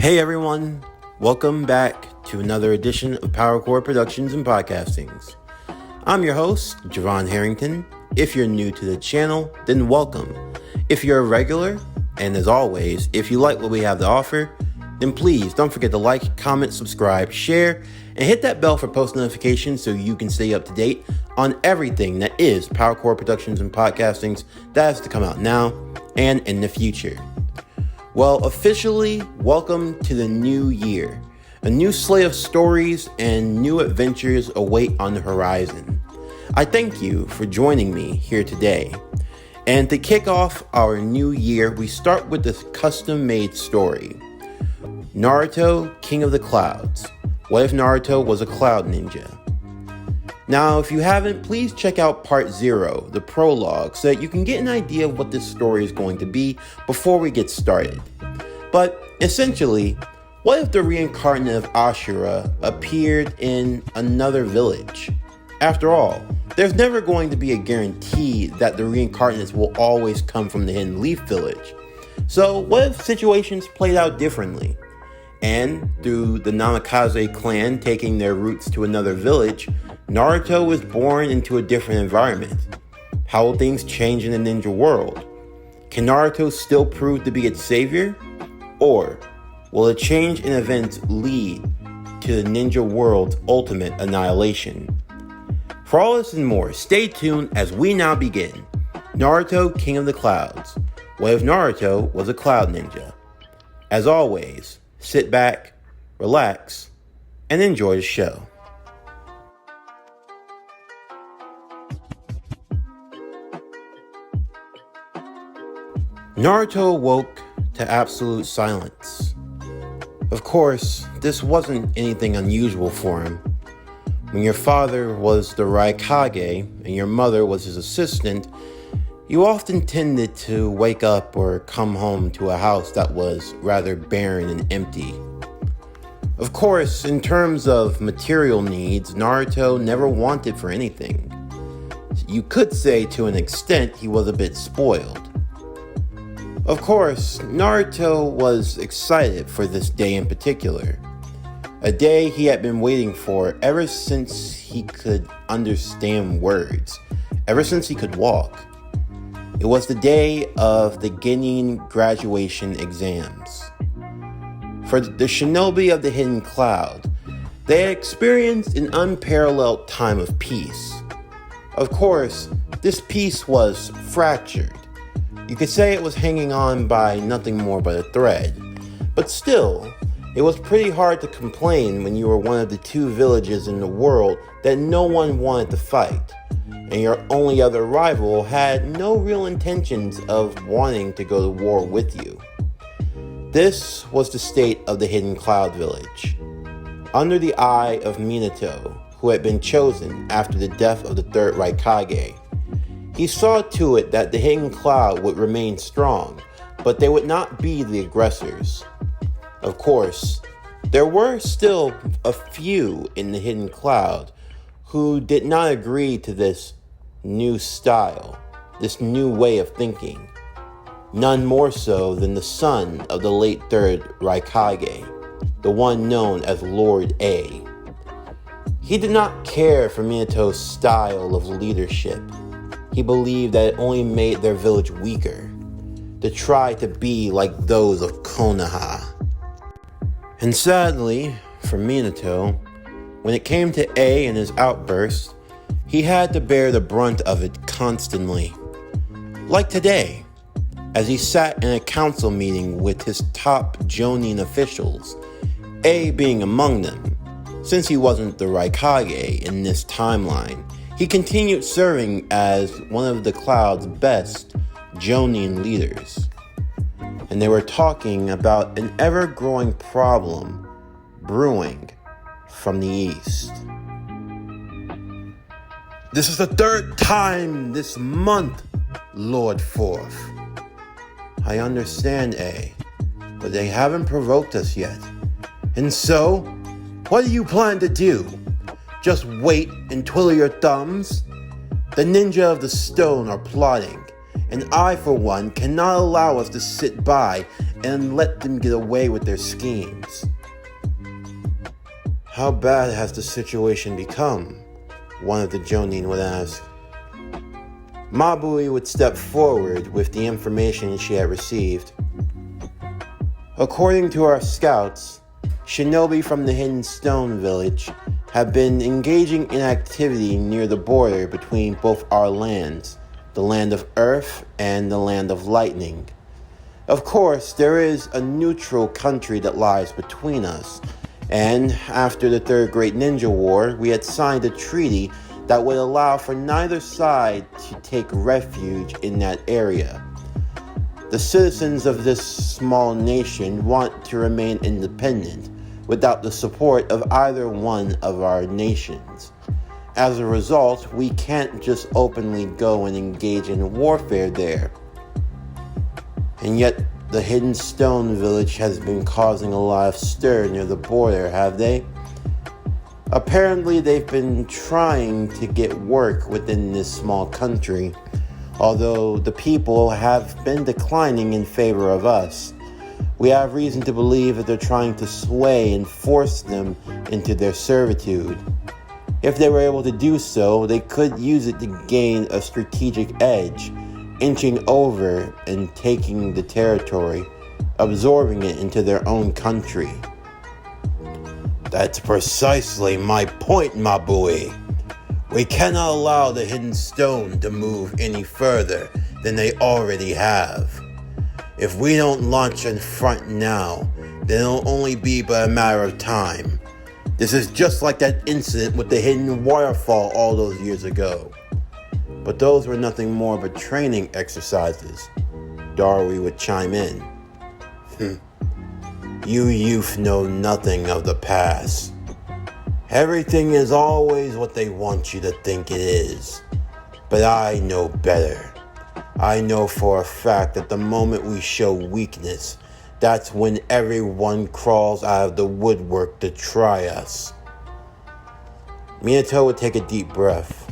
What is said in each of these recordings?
Hey everyone, welcome back to another edition of PowerCore Productions and Podcastings. I'm your host, Javon Harrington. If you're new to the channel, then welcome. If you're a regular, and as always, if you like what we have to offer, then please don't forget to like, comment, subscribe, share, and hit that bell for post notifications so you can stay up to date on everything that is PowerCore Productions and Podcastings that has to come out now and in the future. Well, officially, welcome to the new year. A new slate of stories and new adventures await on the horizon. I thank you for joining me here today. And to kick off our new year, we start with this custom-made story. Naruto, King of the Clouds. What if Naruto was a cloud ninja? Now, if you haven't, please check out part 0, the prologue, so that you can get an idea of what this story is going to be before we get started. But essentially, what if the reincarnate of Ashura appeared in another village? After all, there's never going to be a guarantee that the reincarnates will always come from the Hidden Leaf village. So what if situations played out differently? And through the Namikaze clan taking their roots to another village, Naruto was born into a different environment. How will things change in the ninja world? Can Naruto still prove to be its savior? Or will a change in events lead to the ninja world's ultimate annihilation? For all this and more, stay tuned as we now begin. Naruto, King of the Clouds. What if Naruto was a cloud ninja? As always, sit back, relax, and enjoy the show. Naruto awoke to absolute silence. Of course, this wasn't anything unusual for him. When your father was the Raikage and your mother was his assistant, you often tended to wake up or come home to a house that was rather barren and empty. Of course, in terms of material needs, Naruto never wanted for anything. You could say to an extent he was a bit spoiled. Of course, Naruto was excited for this day in particular. A day he had been waiting for ever since he could understand words, ever since he could walk. It was the day of the Genin graduation exams. For the shinobi of the Hidden Cloud, they had experienced an unparalleled time of peace. Of course, this peace was fractured. You could say it was hanging on by nothing more but a thread. But still, it was pretty hard to complain when you were one of the 2 villages in the world that no one wanted to fight, and your only other rival had no real intentions of wanting to go to war with you. This was the state of the Hidden Cloud village. Under the eye of Minato, who had been chosen after the death of the 3rd Raikage, he saw to it that the Hidden Cloud would remain strong, but they would not be the aggressors. Of course, there were still a few in the Hidden Cloud who did not agree to this new style, this new way of thinking. None more so than the son of the late 3rd Raikage, the one known as Lord A. He did not care for Minato's style of leadership. He believed that it only made their village weaker, to try to be like those of Konoha. And sadly, for Minato, when it came to A and his outbursts, he had to bear the brunt of it constantly. Like today, as he sat in a council meeting with his top Jonin officials, A being among them. Since he wasn't the Raikage in this timeline, he continued serving as one of the Cloud's best Jonin leaders. And they were talking about an ever-growing problem brewing from the east. This is the 3rd time this month, Lord Fourth. I understand, A, but they haven't provoked us yet. And so, what do you plan to do? Just wait and twiddle your thumbs? The ninja of the stone are plotting, and I, for one, cannot allow us to sit by and let them get away with their schemes. How bad has the situation become? One of the Jonin would ask. Mabui would step forward with the information she had received. According to our scouts, shinobi from the Hidden Stone village have been engaging in activity near the border between both our lands, the land of Earth and the land of Lightning. Of course, there is a neutral country that lies between us, and after the Third Great Ninja War, we had signed a treaty that would allow for neither side to take refuge in that area. The citizens of this small nation want to remain independent without the support of either one of our nations. As a result, we can't just openly go and engage in warfare there. And yet, the Hidden Stone village has been causing a lot of stir near the border, have they? Apparently, they've been trying to get work within this small country, although the people have been declining in favor of us. We have reason to believe that they're trying to sway and force them into their servitude. If they were able to do so, they could use it to gain a strategic edge, inching over and taking the territory, absorbing it into their own country. That's precisely my point, Mabui. We cannot allow the Hidden Stone to move any further than they already have. If we don't launch in front now, then it'll only be but a matter of time. This is just like that incident with the hidden waterfall all those years ago. But those were nothing more but training exercises. Darui would chime in. You youth know nothing of the past. Everything is always what they want you to think it is. But I know better. I know for a fact that the moment we show weakness, that's when everyone crawls out of the woodwork to try us. Minato would take a deep breath.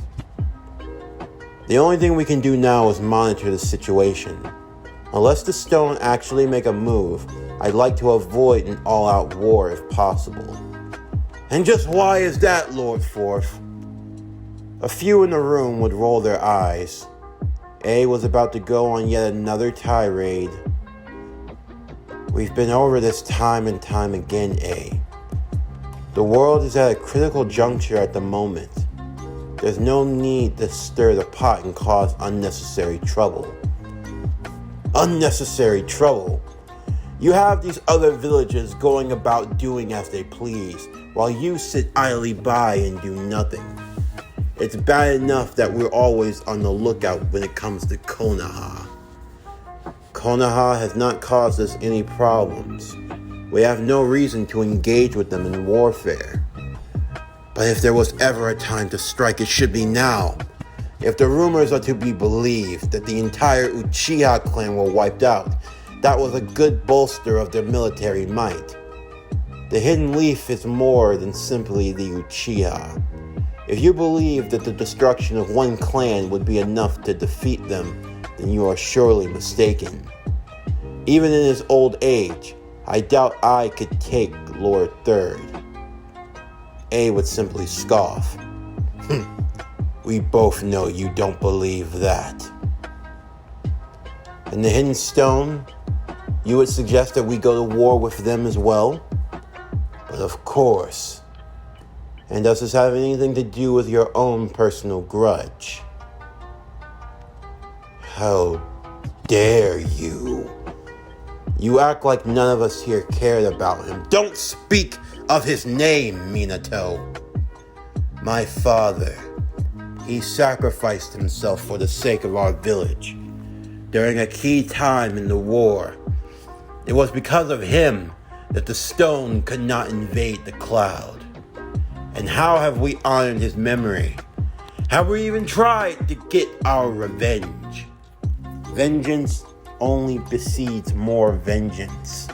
The only thing we can do now is monitor the situation. Unless the stone actually make a move, I'd like to avoid an all-out war if possible. And just why is that, Lord Forth? A few in the room would roll their eyes. A was about to go on yet another tirade. We've been over this time and time again, A. The world is at a critical juncture at the moment. There's no need to stir the pot and cause unnecessary trouble. Unnecessary trouble? You have these other villages going about doing as they please, while you sit idly by and do nothing. It's bad enough that we're always on the lookout when it comes to Konoha. Konoha has not caused us any problems. We have no reason to engage with them in warfare. But if there was ever a time to strike, it should be now. If the rumors are to be believed that the entire Uchiha clan were wiped out, that was a good bolster of their military might. The Hidden Leaf is more than simply the Uchiha. If you believe that the destruction of one clan would be enough to defeat them, then you are surely mistaken. Even in his old age, I doubt I could take Lord Third. A would simply scoff. We both know you don't believe that. And the Hidden Stone, you would suggest that we go to war with them as well? But of course. And does this have anything to do with your own personal grudge? How dare you? You act like none of us here cared about him. Don't speak of his name, Minato. My father, he sacrificed himself for the sake of our village during a key time in the war. It was because of him that the stone could not invade the cloud. And how have we honored his memory? Have we even tried to get our revenge? Vengeance only precedes more vengeance.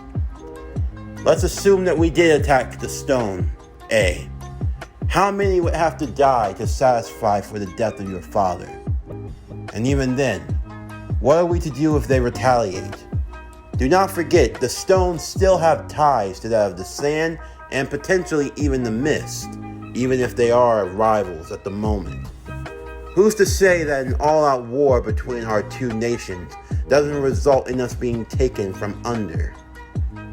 Let's assume that we did attack the stone, A. How many would have to die to satisfy for the death of your father? And even then, what are we to do if they retaliate? Do not forget, the stones still have ties to that of the sand and potentially even the mist, even if they are rivals at the moment. Who's to say that an all-out war between our two nations doesn't result in us being taken from under?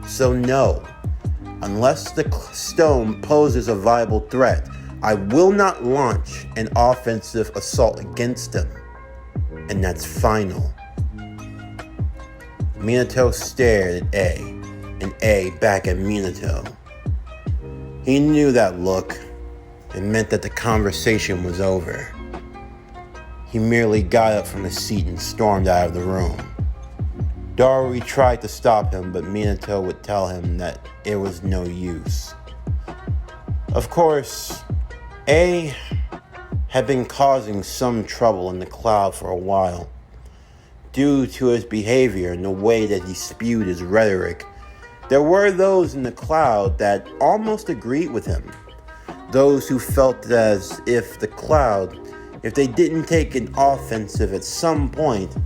So no, unless the stone poses a viable threat, I will not launch an offensive assault against them. And that's final. Minato stared at A, and A back at Minato. He knew that look. It meant that the conversation was over. He merely got up from his seat and stormed out of the room. Darui tried to stop him, but Minato would tell him that it was no use. Of course, A had been causing some trouble in the cloud for a while, due to his behavior and the way that he spewed his rhetoric. There were those in the cloud that almost agreed with him. Those who felt as if the cloud, if they didn't take an offensive at some point,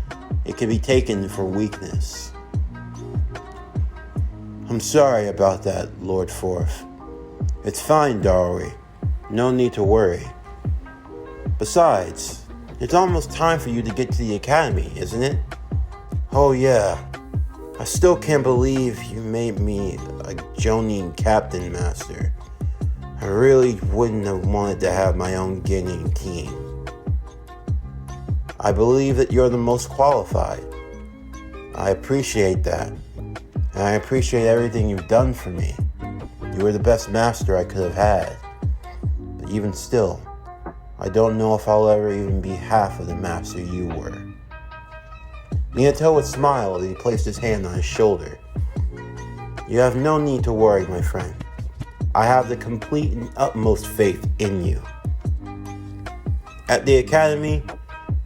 it could be taken for weakness. I'm sorry about that, Lord Forth. It's fine, Darui. No need to worry. Besides, it's almost time for you to get to the academy, isn't it? Oh yeah. I still can't believe you made me a Jonin captain, Master. I really wouldn't have wanted to have my own Genin team. I believe that you're the most qualified. I appreciate that. And I appreciate everything you've done for me. You were the best master I could have had. But even still, I don't know if I'll ever even be half of the master you were. Minato would smile as he placed his hand on his shoulder. You have no need to worry, my friend. I have the complete and utmost faith in you. At the academy,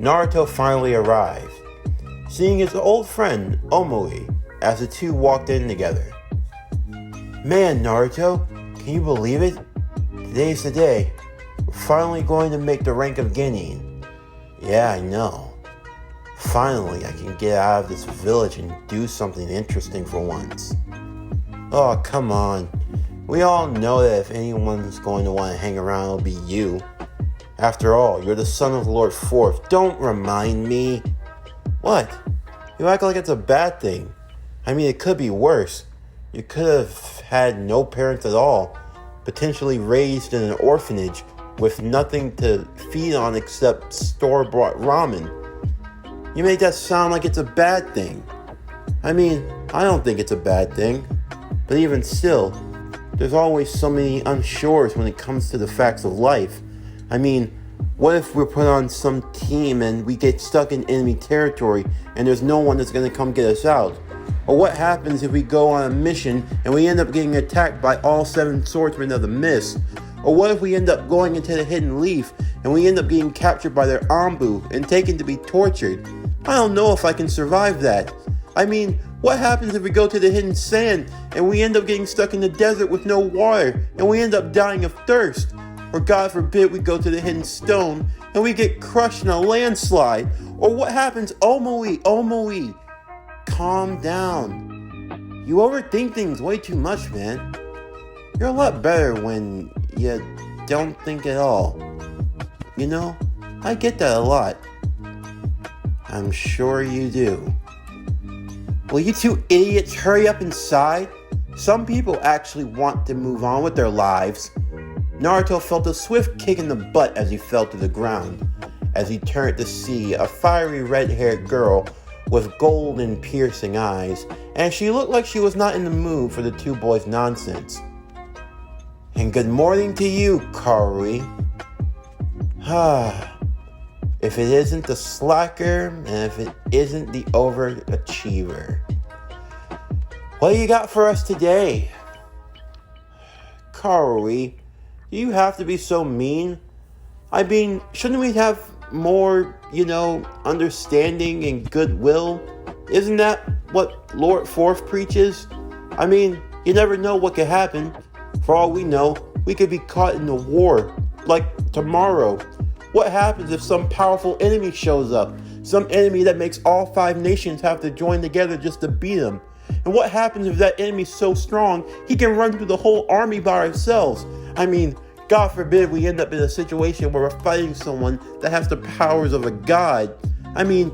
Naruto finally arrived, seeing his old friend Omoi as the two walked in together. Man, Naruto, can you believe it? Today's the day. We're finally going to make the rank of Genin. Yeah, I know. Finally, I can get out of this village and do something interesting for once. Oh, come on. We all know that if anyone's going to want to hang around, it'll be you. After all, you're the son of Lord Forth. Don't remind me. What? You act like it's a bad thing. I mean, it could be worse. You could have had no parents at all, potentially raised in an orphanage with nothing to feed on except store-bought ramen. You make that sound like it's a bad thing. I mean, I don't think it's a bad thing. But even still, there's always so many unsures when it comes to the facts of life. I mean, what if we're put on some team and we get stuck in enemy territory and there's no one that's going to come get us out? Or what happens if we go on a mission and we end up getting attacked by all 7 swordsmen of the mist? Or what if we end up going into the Hidden Leaf and we end up getting captured by their Anbu and taken to be tortured? I don't know if I can survive that. I mean, what happens if we go to the Hidden Sand and we end up getting stuck in the desert with no water and we end up dying of thirst? Or God forbid we go to the Hidden Stone and we get crushed in a landslide? Or what happens? Omoi, calm down. You overthink things way too much, man. You're a lot better when you don't think at all. You know, I get that a lot. I'm sure you do. Will you two idiots hurry up inside? Some people actually want to move on with their lives. Naruto felt a swift kick in the butt as he fell to the ground, as he turned to see a fiery red-haired girl with golden piercing eyes, and she looked like she was not in the mood for the two boys' nonsense. And good morning to you, Karui. If it isn't the slacker, and if it isn't the overachiever. What do you got for us today? Karui, do you have to be so mean? I mean, shouldn't we have more, understanding and goodwill? Isn't that what Lord Forth preaches? I mean, you never know what could happen. For all we know, we could be caught in a war, like tomorrow. What happens if some powerful enemy shows up? Some enemy that makes all 5 nations have to join together just to beat them. And what happens if that enemy's so strong, he can run through the whole army by ourselves? I mean, God forbid we end up in a situation where we're fighting someone that has the powers of a god. I mean,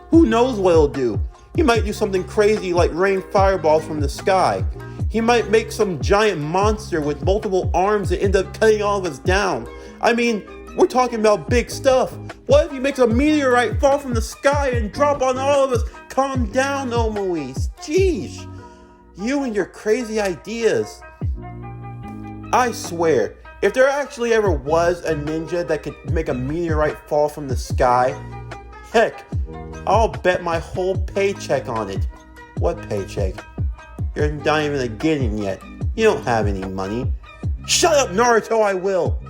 who knows what he'll do? He might do something crazy like rain fireballs from the sky. He might make some giant monster with multiple arms that end up cutting all of us down. I mean, we're talking about big stuff. What if he makes a meteorite fall from the sky and drop on all of us? Calm down, Omoise. Jeez. You and your crazy ideas. I swear, if there actually ever was a ninja that could make a meteorite fall from the sky, heck, I'll bet my whole paycheck on it. What paycheck? You're not even beginning yet. You don't have any money. Shut up, Naruto, I will!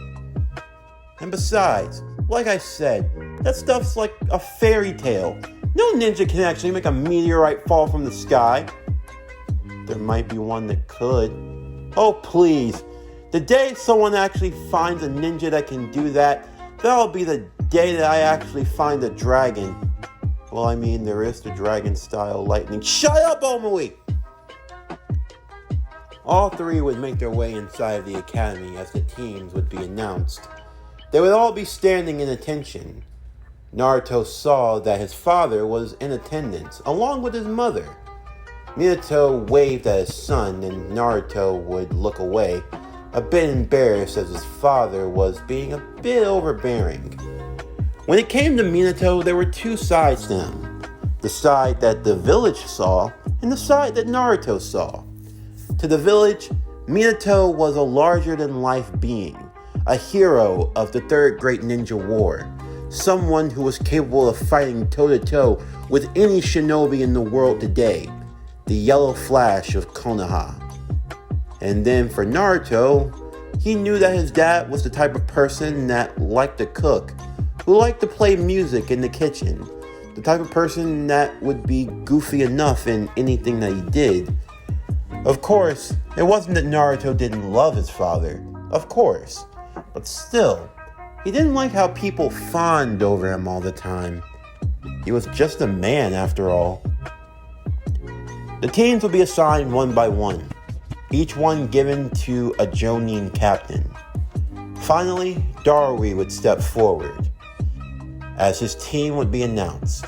And besides, like I said, that stuff's like a fairy tale. No ninja can actually make a meteorite fall from the sky. There might be one that could. Oh, please. The day someone actually finds a ninja that can do that, that'll be the day that I actually find a dragon. Well, I mean, there is the dragon-style lightning. Shut up, Omui! All three would make their way inside of the academy as the teams would be announced. They would all be standing in attention. Naruto saw that his father was in attendance, along with his mother. Minato waved at his son, and Naruto would look away, a bit embarrassed as his father was being a bit overbearing. When it came to Minato, there were two sides to him. The side that the village saw, and the side that Naruto saw. To the village, Minato was a larger-than-life being, a hero of the Third Great Ninja War, someone who was capable of fighting toe-to-toe with any shinobi in the world today, the Yellow Flash of Konoha. And then for Naruto, he knew that his dad was the type of person that liked to cook, who liked to play music in the kitchen, the type of person that would be goofy enough in anything that he did. Of course, it wasn't that Naruto didn't love his father, of course, but still, he didn't like how people fawned over him all the time. He was just a man after all. The teams would be assigned one by one, each one given to a Jonin captain. Finally, Darui would step forward, as his team would be announced.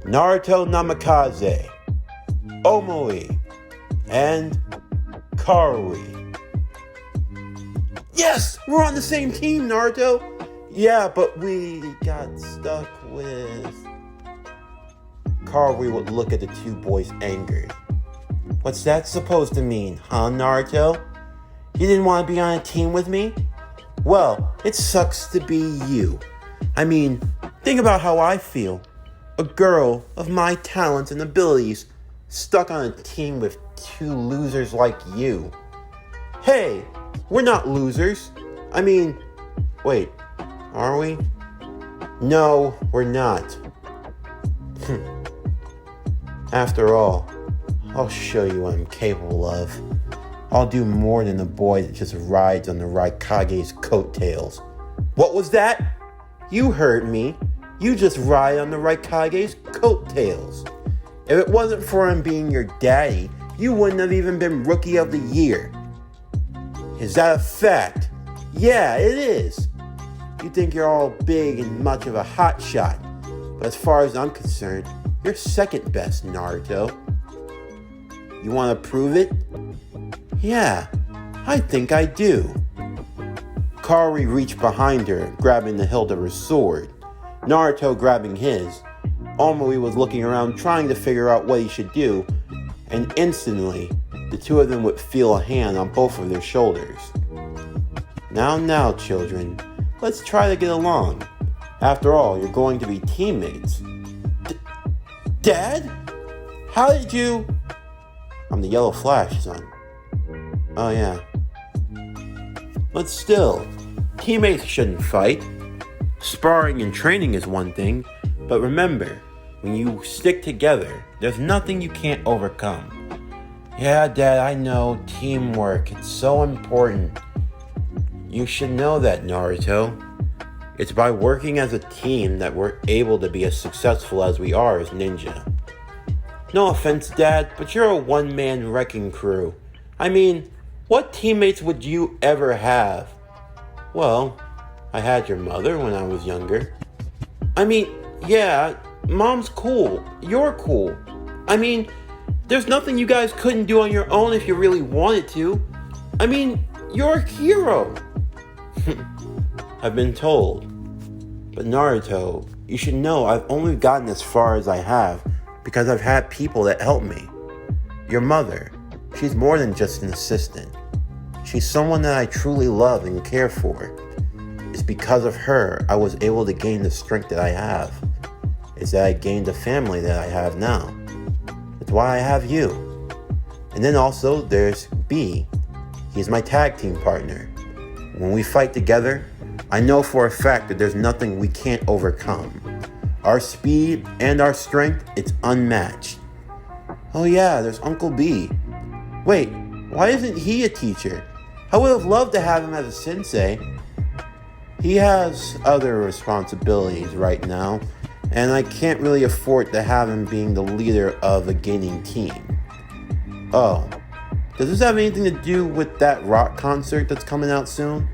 Naruto Namikaze, Omui, and Karui. Yes! We're on the same team, Naruto! Yeah, but we got stuck with... Karui would look at the two boys angered. What's that supposed to mean, huh, Naruto? You didn't want to be on a team with me? Well, it sucks to be you. I mean, think about how I feel. A girl of my talents and abilities stuck on a team with two losers like you. Hey, we're not losers. I mean, wait, are we? No, we're not. After all, I'll show you what I'm capable of. I'll do more than a boy that just rides on the Raikage's coattails. What was that? You heard me. You just ride on the Raikage's coattails. If it wasn't for him being your daddy, you wouldn't have even been Rookie of the Year. Is that a fact? Yeah, it is. You think you're all big and much of a hotshot, but as far as I'm concerned, you're second best, Naruto. You want to prove it? Yeah, I think I do. Kari reached behind her, grabbing the hilt of her sword. Naruto grabbing his. Omui was looking around trying to figure out what he should do, and instantly, the two of them would feel a hand on both of their shoulders. Now, children, let's try to get along. After all, you're going to be teammates. Dad? How did you... I'm the Yellow Flash, son. Oh, yeah. But still, teammates shouldn't fight. Sparring and training is one thing, but remember, when you stick together, there's nothing you can't overcome. Yeah, Dad, I know, teamwork, it's so important. You should know that, Naruto. It's by working as a team that we're able to be as successful as we are as ninja. No offense, Dad, but you're a one-man wrecking crew. I mean, what teammates would you ever have? Well, I had your mother when I was younger. I mean, yeah, Mom's cool. You're cool. I mean, there's nothing you guys couldn't do on your own if you really wanted to. I mean, you're a hero. I've been told. But Naruto, you should know I've only gotten as far as I have because I've had people that help me. Your mother, she's more than just an assistant. She's someone that I truly love and care for. It's because of her I was able to gain the strength that I have. It's that I gained the family that I have now. That's why I have you. And then also there's B. He's my tag team partner. When we fight together, I know for a fact that there's nothing we can't overcome. Our speed and our strength, it's unmatched. Oh yeah, there's Uncle B. Wait, why isn't he a teacher? I would have loved to have him as a sensei. He has other responsibilities right now, and I can't really afford to have him being the leader of a gaining team. Oh, does this have anything to do with that rock concert that's coming out soon?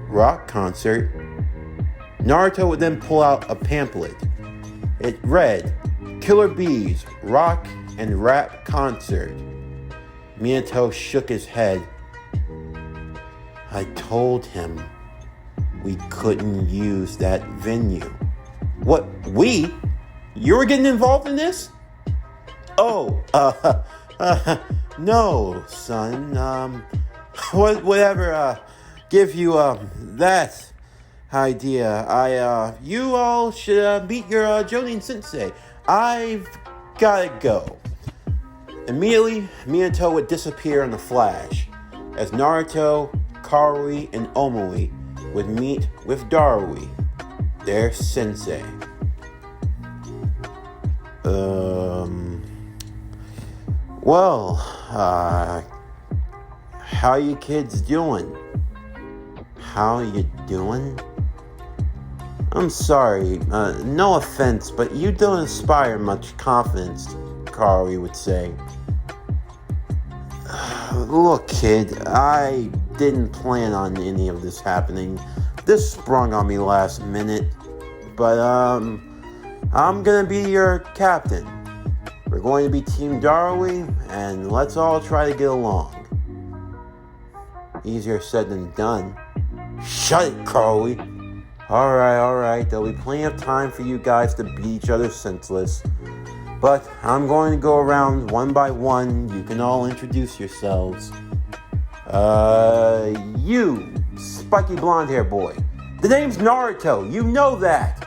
Rock concert? Naruto would then pull out a pamphlet. It read, Killer Bees, Rock and Rap Concert. Minato shook his head. I told him we couldn't use that venue. What, we? You were getting involved in this? Oh, no, son. Whatever, give you, that idea. You all should, meet your, Jonin sensei. I've gotta go. Immediately, Minato would disappear in a flash, as Naruto, Karui, and Omui would meet with Darui, their sensei. Well, how you kids doing? How you doing? I'm sorry, no offense, but you don't inspire much confidence, Karui would say. Look, kid, I didn't plan on any of this happening. This sprung on me last minute. But, I'm gonna be your captain. We're going to be Team Darui, and let's all try to get along. Easier said than done. Shut it, Karui. Alright. There'll be plenty of time for you guys to beat each other senseless. But I'm going to go around one by one. You can all introduce yourselves. You, spiky blonde hair boy. The name's Naruto. You know that.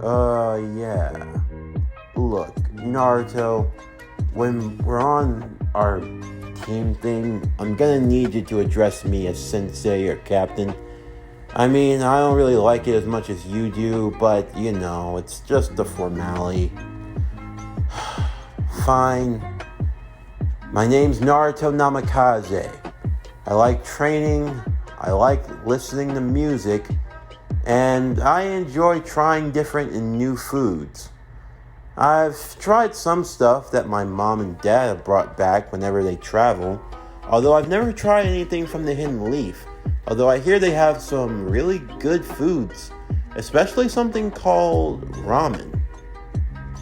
Yeah. Look, Naruto, when we're on our team thing, I'm gonna need you to address me as sensei or captain. I mean, I don't really like it as much as you do, but, you know, it's just a formality. Fine. My name's Naruto Namikaze. I like training, I like listening to music, and I enjoy trying different and new foods. I've tried some stuff that my mom and dad have brought back whenever they travel, although I've never tried anything from the Hidden Leaf, although I hear they have some really good foods, especially something called ramen.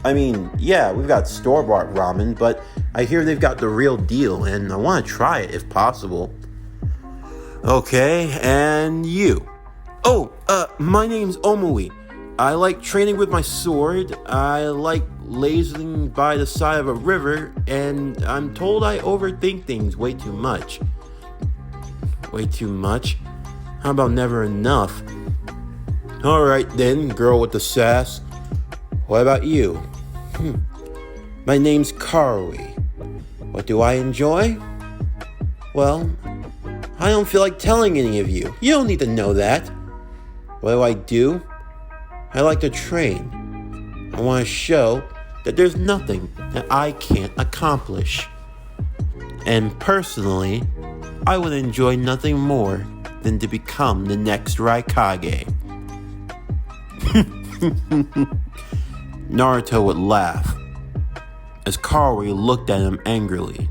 I mean, yeah, we've got store-bought ramen, but I hear they've got the real deal, and I want to try it if possible. Okay, and you? Oh, my name's Omui. I like training with my sword, I like lazing by the side of a river, and I'm told I overthink things way too much. Way too much? How about never enough? Alright then, girl with the sass. What about you? My name's Karui. What do I enjoy? Well, I don't feel like telling any of you. You don't need to know that. What do? I like to train. I want to show that there's nothing that I can't accomplish. And personally, I would enjoy nothing more than to become the next Raikage. Naruto would laugh. as Kaori looked at him angrily.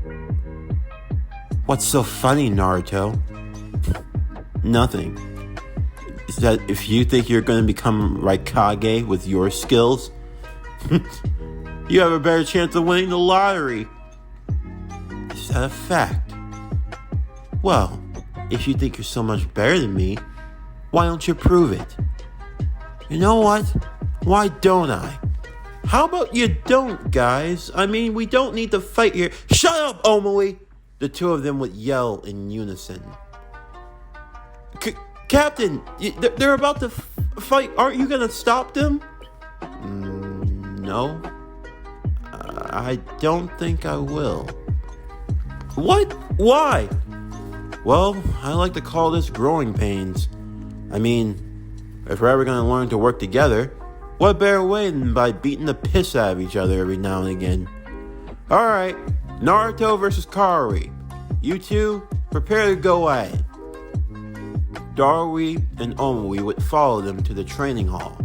"What's so funny, Naruto?" "Nothing. Is that if you think you're going to become Raikage with your skills, you have a better chance of winning the lottery." "Is that a fact?" "Well, if you think you're so much better than me, why don't you prove it?" "You know what? Why don't I?" "How about you don't, guys? I mean, we don't need to fight here." "Shut up, Omui!" The two of them would yell in unison. "Captain, they're about to fight. Aren't you gonna stop them?" "No. I don't think I will." "What? Why?" "Well, I like to call this growing pains. I mean, if we're ever going to learn to work together, what better way than by beating the piss out of each other every now and again?" "Alright, Naruto versus Kaori. You two, prepare to go at it." Darui and Omui would follow them to the training hall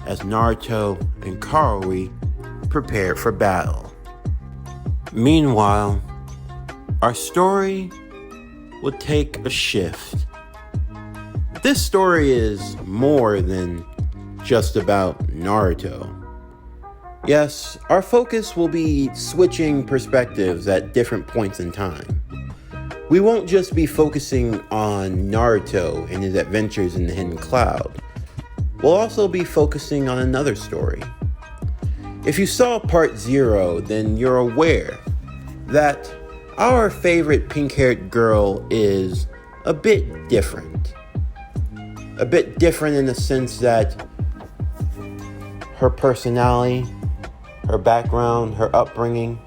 as Naruto and Kaori prepared for battle. Meanwhile, our story would take a shift. This story is more than just about Naruto. Yes, our focus will be switching perspectives at different points in time. We won't just be focusing on Naruto and his adventures in the Hidden Cloud. We'll also be focusing on another story. If you saw part 0, then you're aware that our favorite pink-haired girl is a bit different. A bit different in the sense that her personality, her background, her upbringing,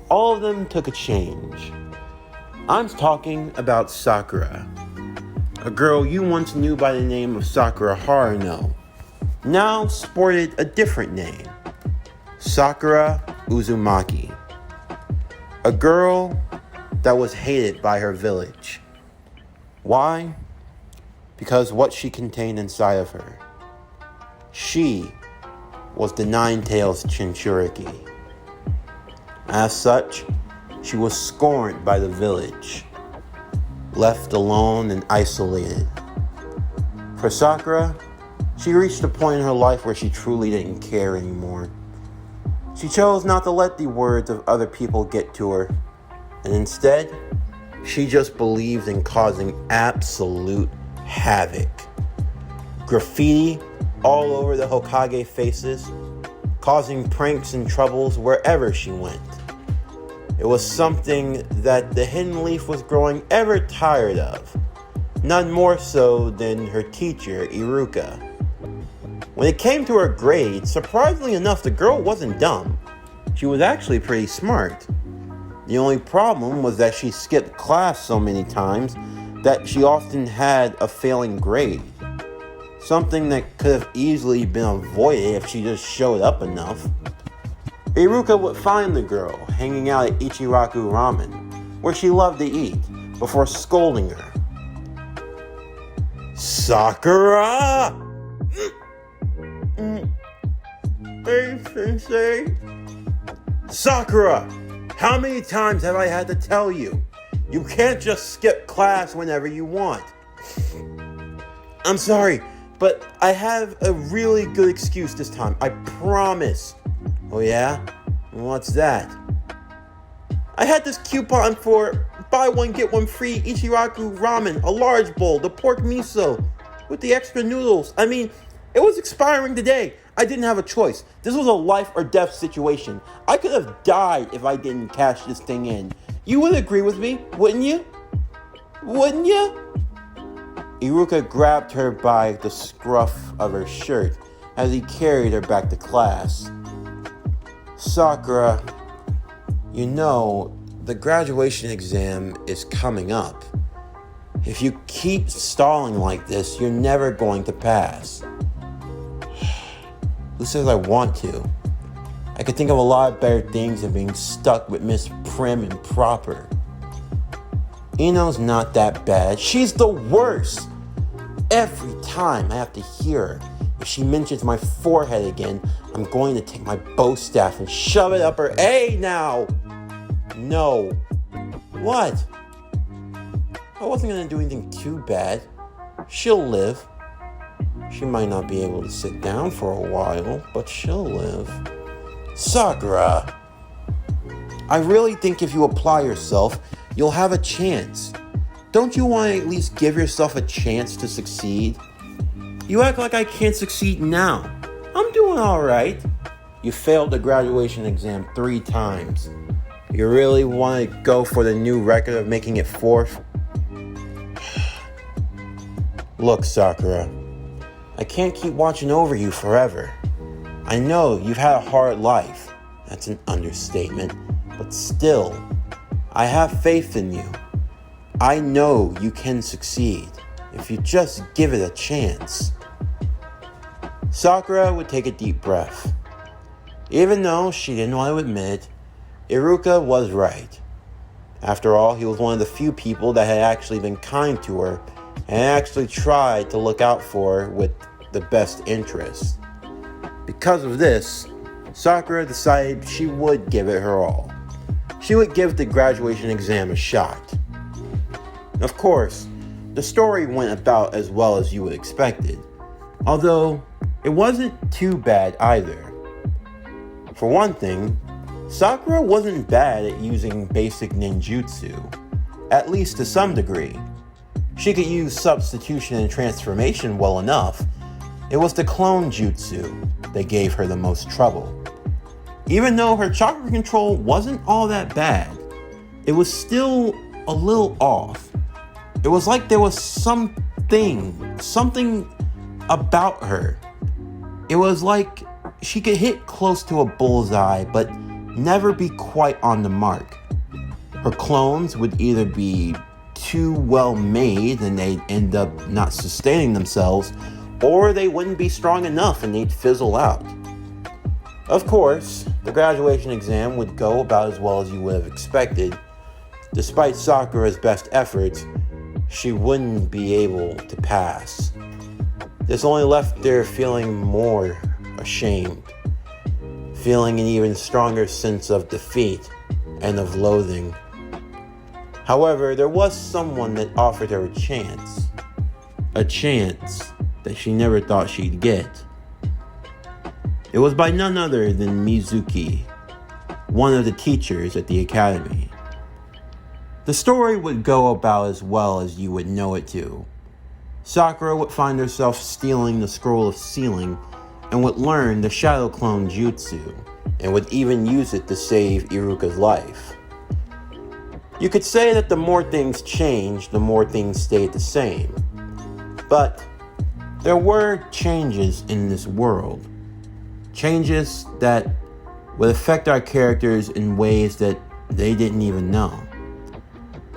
all of them took a change. I'm talking about Sakura, a girl you once knew by the name of Sakura Haruno, now sported a different name, Sakura Uzumaki, a girl that was hated by her village. Why? Because what she contained inside of her. She was the Nine-Tails Jinchuriki. As such, she was scorned by the village, left alone and isolated. For Sakura, she reached a point in her life where she truly didn't care anymore. She chose not to let the words of other people get to her, and instead, she just believed in causing absolute havoc. Graffiti all over the Hokage faces, causing pranks and troubles wherever she went. It was something that the Hidden Leaf was growing ever tired of, none more so than her teacher, Iruka. When it came to her grades, surprisingly enough, the girl wasn't dumb. She was actually pretty smart. The only problem was that she skipped class so many times that she often had a failing grade. Something that could have easily been avoided if she just showed up enough. Iruka would find the girl hanging out at Ichiraku Ramen, where she loved to eat, before scolding her. "Sakura! Hey, Sensei. Sakura! How many times have I had to tell you? You can't just skip class whenever you want." "I'm sorry, but I have a really good excuse this time, I promise." "Oh yeah? What's that?" "I had this coupon for buy one get one free Ichiraku Ramen, a large bowl, the pork miso, with the extra noodles. I mean, it was expiring today. I didn't have a choice. This was a life or death situation. I could have died if I didn't cash this thing in. You would agree with me, wouldn't you? Wouldn't you?" Iruka grabbed her by the scruff of her shirt as he carried her back to class. "Sakura, you know, the graduation exam is coming up. If you keep stalling like this, you're never going to pass." "Who says I want to? I could think of a lot of better things than being stuck with Miss Prim and Proper." "Ino's not that bad. She's the worst. Every time I have to hear her, If she mentions my forehead again, I'm going to take my bow staff and shove it up her. Hey, now! No. What? I wasn't going to do anything too bad. She'll live. She might not be able to sit down for a while, but she'll live. Sakura! I really think if you apply yourself, you'll have a chance. Don't you want to at least give yourself a chance to succeed? You act like I can't succeed now. I'm doing alright. You failed the graduation exam 3 times. You really want to go for the new record of making it 4th? Look, Sakura, I can't keep watching over you forever. I know you've had a hard life. That's an understatement. But still, I have faith in you. I know you can succeed if you just give it a chance. Sakura would take a deep breath. Even though she didn't want to admit it, Iruka was right. After all, he was one of the few people that had actually been kind to her and actually tried to look out for her with the best interest. Because of this, Sakura decided she would give it her all. She would give the graduation exam a shot. Of course, the story went about as well as you would expected, although it wasn't too bad either. For one thing, Sakura wasn't bad at using basic ninjutsu, at least to some degree. She could use substitution and transformation well enough. It was the clone jutsu that gave her the most trouble. Even though her chakra control wasn't all that bad, it was still a little off. It was like there was something about her. It was like she could hit close to a bullseye, but never be quite on the mark. Her clones would either be too well made and they'd end up not sustaining themselves, or they wouldn't be strong enough and they'd fizzle out. Of course, the graduation exam would go about as well as you would have expected. Despite Sakura's best efforts, she wouldn't be able to pass. This only left her feeling more ashamed, feeling an even stronger sense of defeat and of loathing. However, there was someone that offered her a chance that she never thought she'd get. It was by none other than Mizuki, one of the teachers at the academy. The story would go about as well as you would know it to. Sakura would find herself stealing the scroll of sealing and would learn the shadow clone jutsu and would even use it to save Iruka's life. You could say that the more things changed, the more things stayed the same. But there were changes in this world. Changes that would affect our characters in ways that they didn't even know.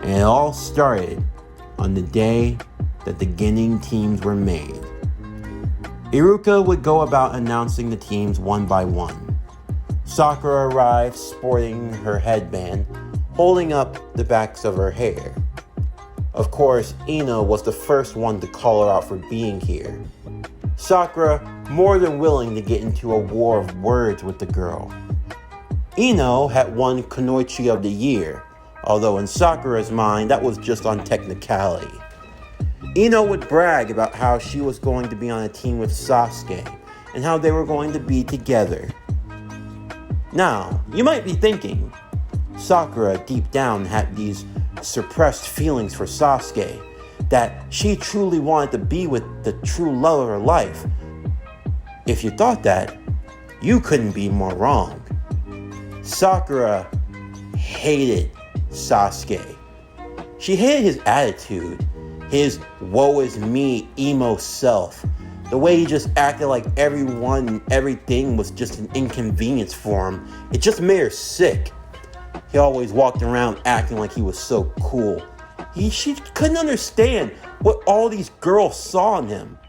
And it all started on the day that the Ginning teams were made. Iruka would go about announcing the teams one by one. Sakura arrived sporting her headband, holding up the backs of her hair. Of course, Ino was the first one to call her out for being here. Sakura more than willing to get into a war of words with the girl. Ino had won Kunoichi of the Year, although in Sakura's mind that was just on technicality. Ino would brag about how she was going to be on a team with Sasuke and how they were going to be together. Now, you might be thinking, Sakura deep down had these suppressed feelings for Sasuke, that she truly wanted to be with the true love of her life. If you thought that, you couldn't be more wrong. Sakura hated Sasuke. She hated his attitude, his woe is me emo self, the way he just acted like everyone and everything was just an inconvenience for him. It just made her sick. He always walked around acting like he was so cool. She couldn't understand what all these girls saw in him.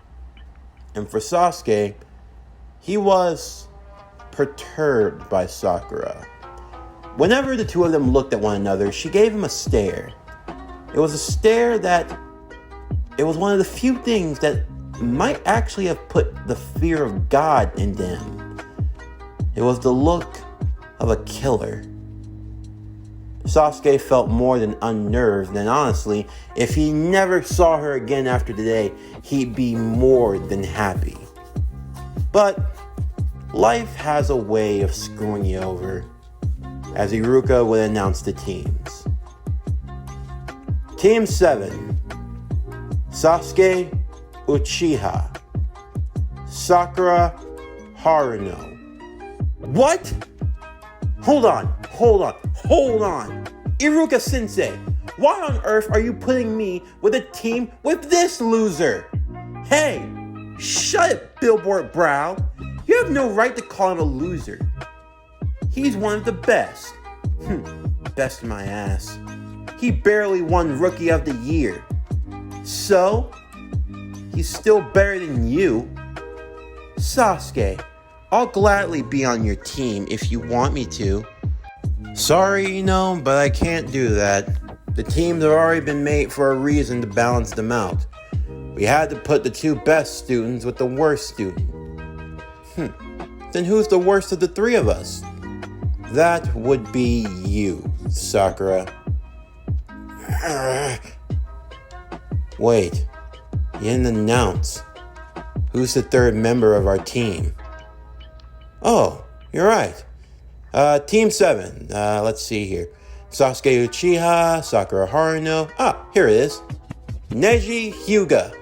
And for Sasuke, he was perturbed by Sakura. Whenever the two of them looked at one another, she gave him a stare. It was a stare that, it was one of the few things that might actually have put the fear of God in them. It was the look of a killer. Sasuke felt more than unnerved, and honestly, if he never saw her again after today, he'd be more than happy. But life has a way of screwing you over, as Iruka would announce the teams. Team 7, Sasuke Uchiha, Sakura Haruno. What? Hold on. Iruka Sensei, why on earth are you putting me with a team with this loser? Hey, shut it, Billboard Brow. You have no right to call him a loser. He's one of the best. Best my ass. He barely won Rookie of the Year. So, he's still better than you. Sasuke, I'll gladly be on your team if you want me to. Sorry, but I can't do that. The teams have already been made for a reason to balance them out. We had to put the two best students with the worst student. Then who's the worst of the three of us? That would be you, Sakura. Wait, you didn't announce. Who's the third member of our team? Oh, you're right. Team 7, let's see here. Sasuke Uchiha, Sakura Haruno. Here it is. Neji Hyuga.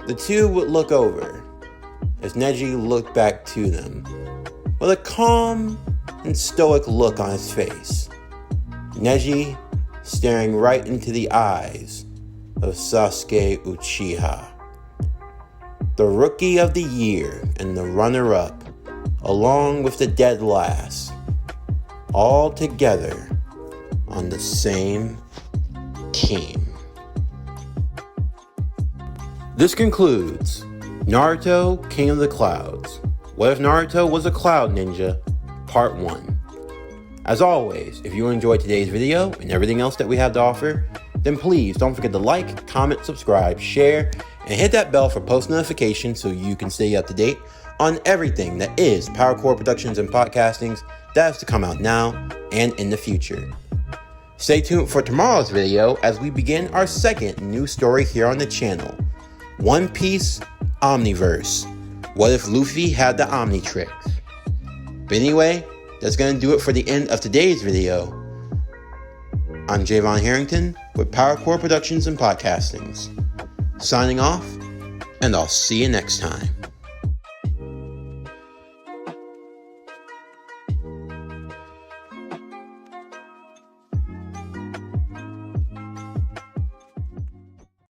The two would look over, as Neji looked back to them, with a calm and stoic look on his face. Neji staring right into the eyes of Sasuke Uchiha, the Rookie of the Year and the runner-up, along with the dead last, all together on the same team. This concludes Naruto, King of the Clouds. What if Naruto was a cloud ninja? Part 1. As always, if you enjoyed today's video and everything else that we have to offer, then please don't forget to like, comment, subscribe, share, and hit that bell for post notifications so you can stay up to date on everything that is PowerCore Productions and Podcastings that is to come out now and in the future. Stay tuned for tomorrow's video as we begin our second new story here on the channel, One Piece Omniverse. What if Luffy had the Omnitrix? But anyway, that's going to do it for the end of today's video. I'm Javon Harrington with PowerCore Productions and Podcastings. Signing off, and I'll see you next time.